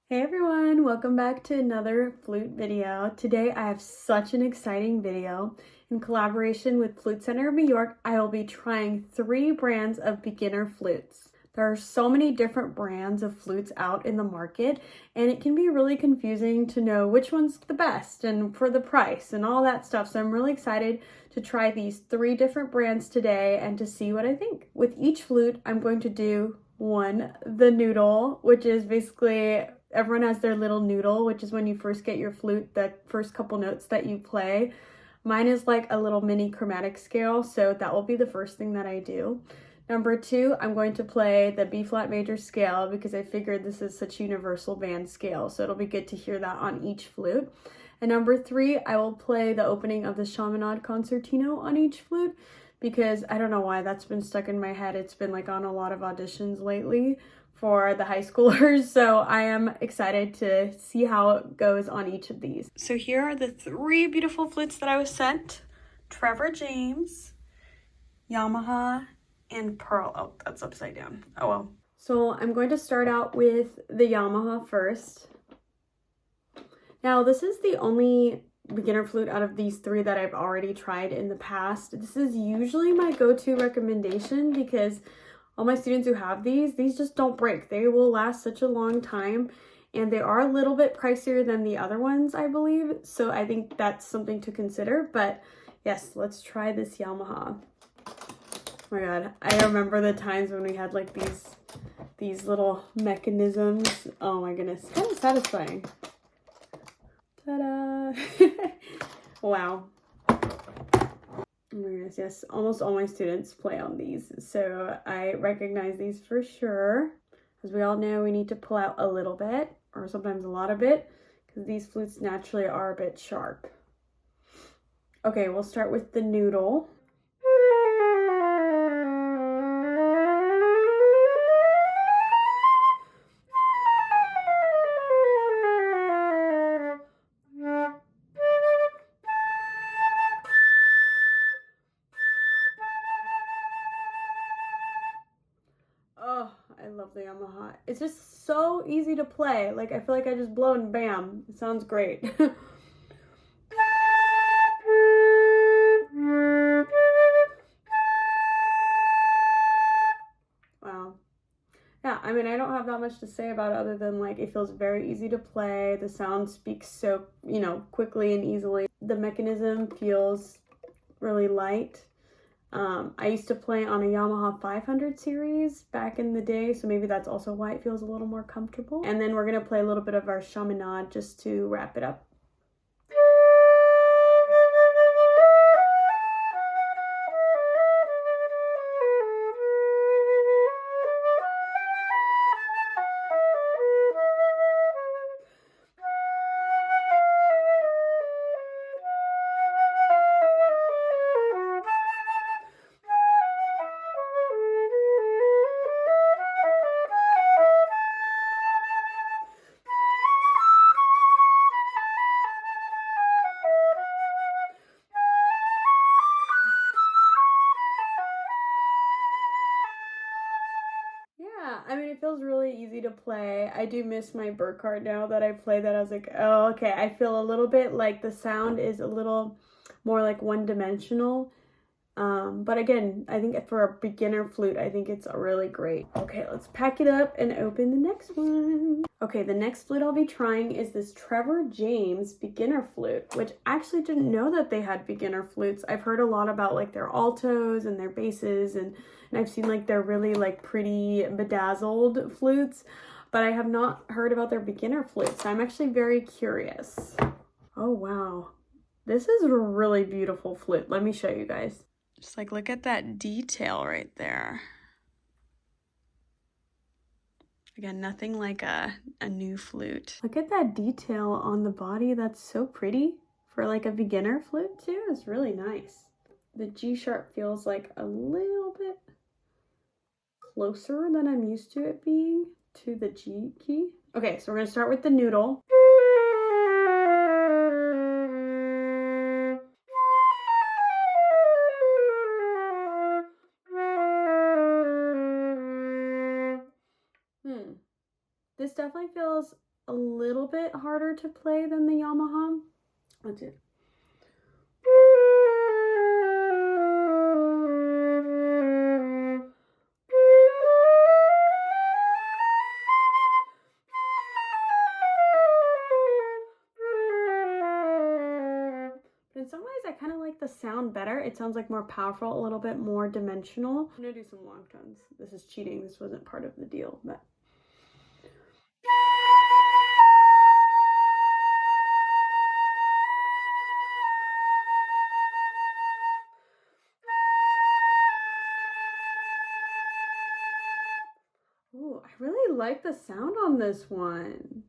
Hey everyone, welcome back to another flute video. Today I have such an exciting video. In collaboration with Flute Center of New York, I will be trying 3 brands of beginner flutes. There are so many different brands of flutes out in the market, and it can be really confusing to know which one's the best and for the price and all that stuff. So I'm really excited to try these 3 different brands today and to see what I think. With each flute, I'm going to do the noodle, which is basically everyone has their little noodle, which is when you first get your flute, the first couple notes that you play. Mine is like a little mini chromatic scale, so that will be the first thing that I do. Number 2, I'm going to play the B flat major scale because I figured this is such a universal band scale, so it'll be good to hear that on each flute. And number 3, I will play the opening of the Chaminade concertino on each flute because I don't know why that's been stuck in my head. It's been like on a lot of auditions lately for the high schoolers, so I am excited to see how it goes on each of these. So here are the 3 beautiful flutes that I was sent. Trevor James, Yamaha, and Pearl. Oh, that's upside down. Oh well. So I'm going to start out with the Yamaha first. Now this is the only beginner flute out of these 3 that I've already tried in the past. This is usually my go-to recommendation because all my students who have these just don't break. They will last such a long time, and they are a little bit pricier than the other ones, I believe. So I think that's something to consider. But yes, let's try this Yamaha. Oh my god, I remember the times when we had like these little mechanisms. Oh my goodness, kind of satisfying. Ta-da! Wow. Oh my goodness, yes, almost all my students play on these, so I recognize these for sure. As we all know, we need to pull out a little bit, or sometimes a lot of it, because these flutes naturally are a bit sharp. Okay, we'll start with the noodle. Oh, I love the Yamaha. It's just so easy to play. Like, I feel like I just blow and bam. It sounds great. Wow. Yeah, I mean, I don't have that much to say about it other than like it feels very easy to play. The sound speaks so, quickly and easily. The mechanism feels really light. I used to play on a Yamaha 500 series back in the day, so maybe that's also why it feels a little more comfortable. And then we're gonna play a little bit of our Chaminade just to wrap it up. Yeah, I mean, it feels really easy to play. I do miss my Burkhardt now that I play that. I was like, oh, okay. I feel a little bit like the sound is a little more like one-dimensional. But again, I think for a beginner flute, I think it's really great. Okay, let's pack it up and open the next one. Okay, the next flute I'll be trying is this Trevor James beginner flute, which I actually didn't know that they had beginner flutes. I've heard a lot about like their altos and their basses, and I've seen like their really like pretty bedazzled flutes, but I have not heard about their beginner flutes. So I'm actually very curious. Oh, wow. This is a really beautiful flute. Let me show you guys. Just like look at that detail right there. Again, nothing like a new flute. Look at that detail on the body. That's so pretty for like a beginner flute too. It's really nice. The G sharp feels like a little bit closer than I'm used to it being to the G key. Okay, so we're gonna start with the noodle. This definitely feels a little bit harder to play than the Yamaha. Let's do it. In some ways, I kind of like the sound better. It sounds like more powerful, a little bit more dimensional. I'm gonna do some long tones. This is cheating. This wasn't part of the deal, but. Ooh, I really like the sound on this one.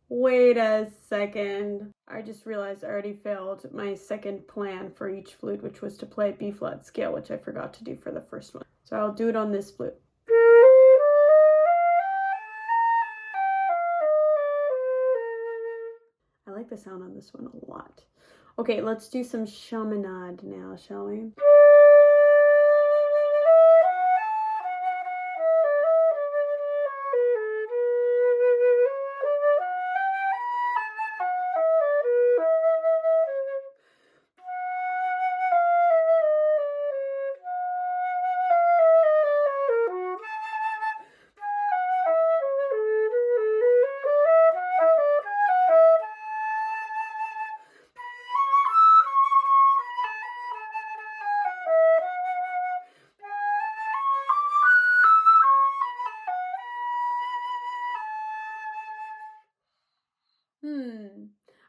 Wait a second. I just realized I already failed my second plan for each flute, which was to play B flat scale, which I forgot to do for the first one. So I'll do it on this flute. I like the sound on this one a lot. Okay, let's do some chaminade now, shall we?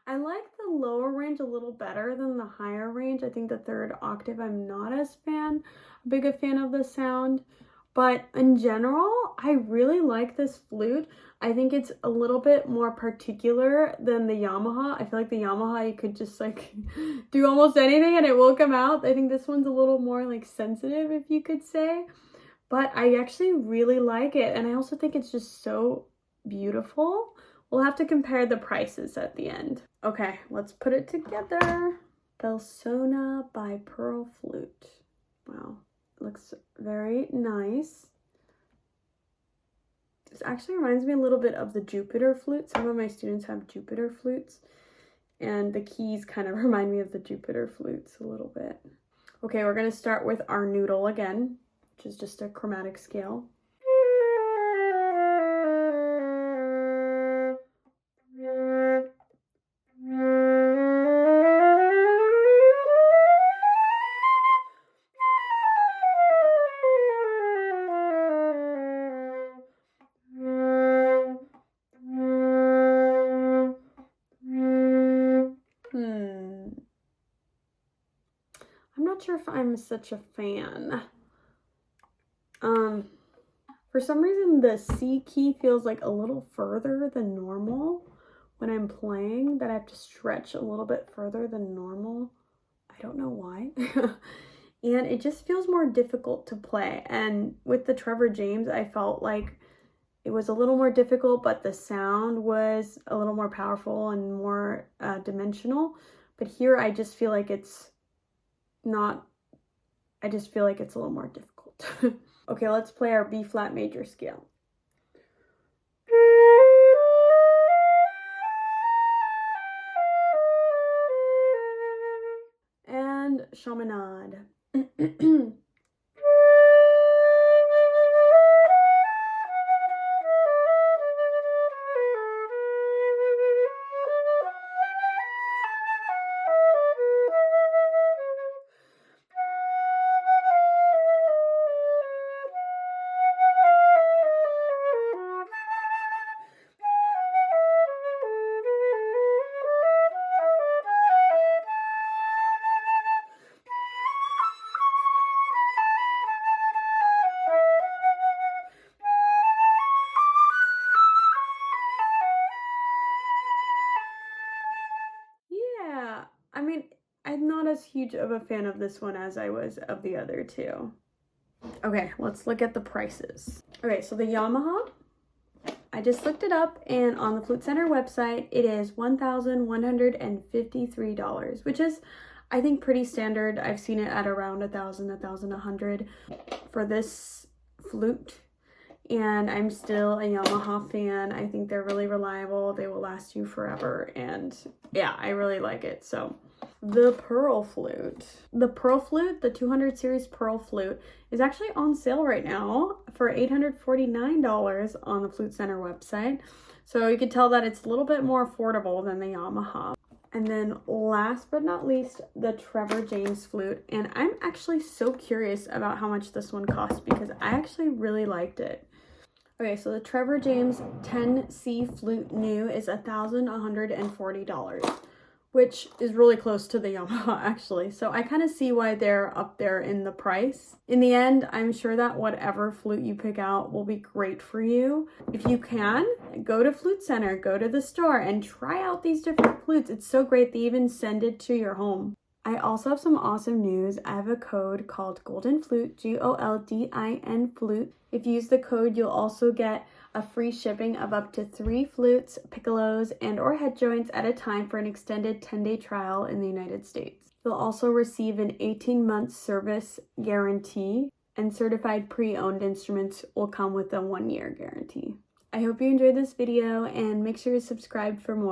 I like the lower range a little better than the higher range. I think the third octave, I'm not as big a fan of the sound. But in general, I really like this flute. I think it's a little bit more particular than the Yamaha. I feel like the Yamaha, you could just like do almost anything and it will come out. I think this one's a little more like sensitive, if you could say. But I actually really like it. And I also think it's just so beautiful. We'll have to compare the prices at the end. Okay, let's put it together. Belsona by Pearl Flute. Wow, looks very nice. This actually reminds me a little bit of the Jupiter flute. Some of my students have Jupiter flutes, and the keys kind of remind me of the Jupiter flutes a little bit. Okay, we're gonna start with our noodle again, which is just a chromatic scale. I'm not sure if I'm such a fan. For some reason the C key feels like a little further than normal when I'm playing, that I have to stretch a little bit further than normal. I don't know why. And it just feels more difficult to play. And with the Trevor James, I felt like it was a little more difficult, but the sound was a little more powerful and more dimensional. But here I just feel like it's not, I just feel like it's a little more difficult. Okay, let's play our B flat major scale. And chaminade. I mean, I'm not as huge of a fan of this one as I was of the other two. Okay, let's look at the prices. Okay, so the Yamaha, I just looked it up, and on the Flute Center website, it is $1,153, which is, I think, pretty standard. I've seen it at around $1,000, $1,100 for this flute. and I'm still a Yamaha fan. I think they're really reliable. They will last you forever, and yeah, I really like it. So the Pearl Flute. The Pearl Flute, the 200 series Pearl Flute, is actually on sale right now for $849 on the Flute Center website. So you can tell that it's a little bit more affordable than the Yamaha. And then last but not least, the Trevor James Flute. And I'm actually so curious about how much this one costs because I actually really liked it. Okay, so the Trevor James 10C Flute New is $1,140, which is really close to the Yamaha actually. So I kind of see why they're up there in the price. In the end, I'm sure that whatever flute you pick out will be great for you. If you can, go to Flute Center, go to the store and try out these different flutes. It's so great. They even send it to your home. I also have some awesome news. I have a code called Golden Flute, GOLDIN Flute. If you use the code, you'll also get a free shipping of up to 3 flutes, piccolos, and or head joints at a time for an extended 10-day trial in the United States. You'll also receive an 18-month service guarantee, and certified pre-owned instruments will come with a 1-year guarantee. I hope you enjoyed this video, and make sure to subscribe for more.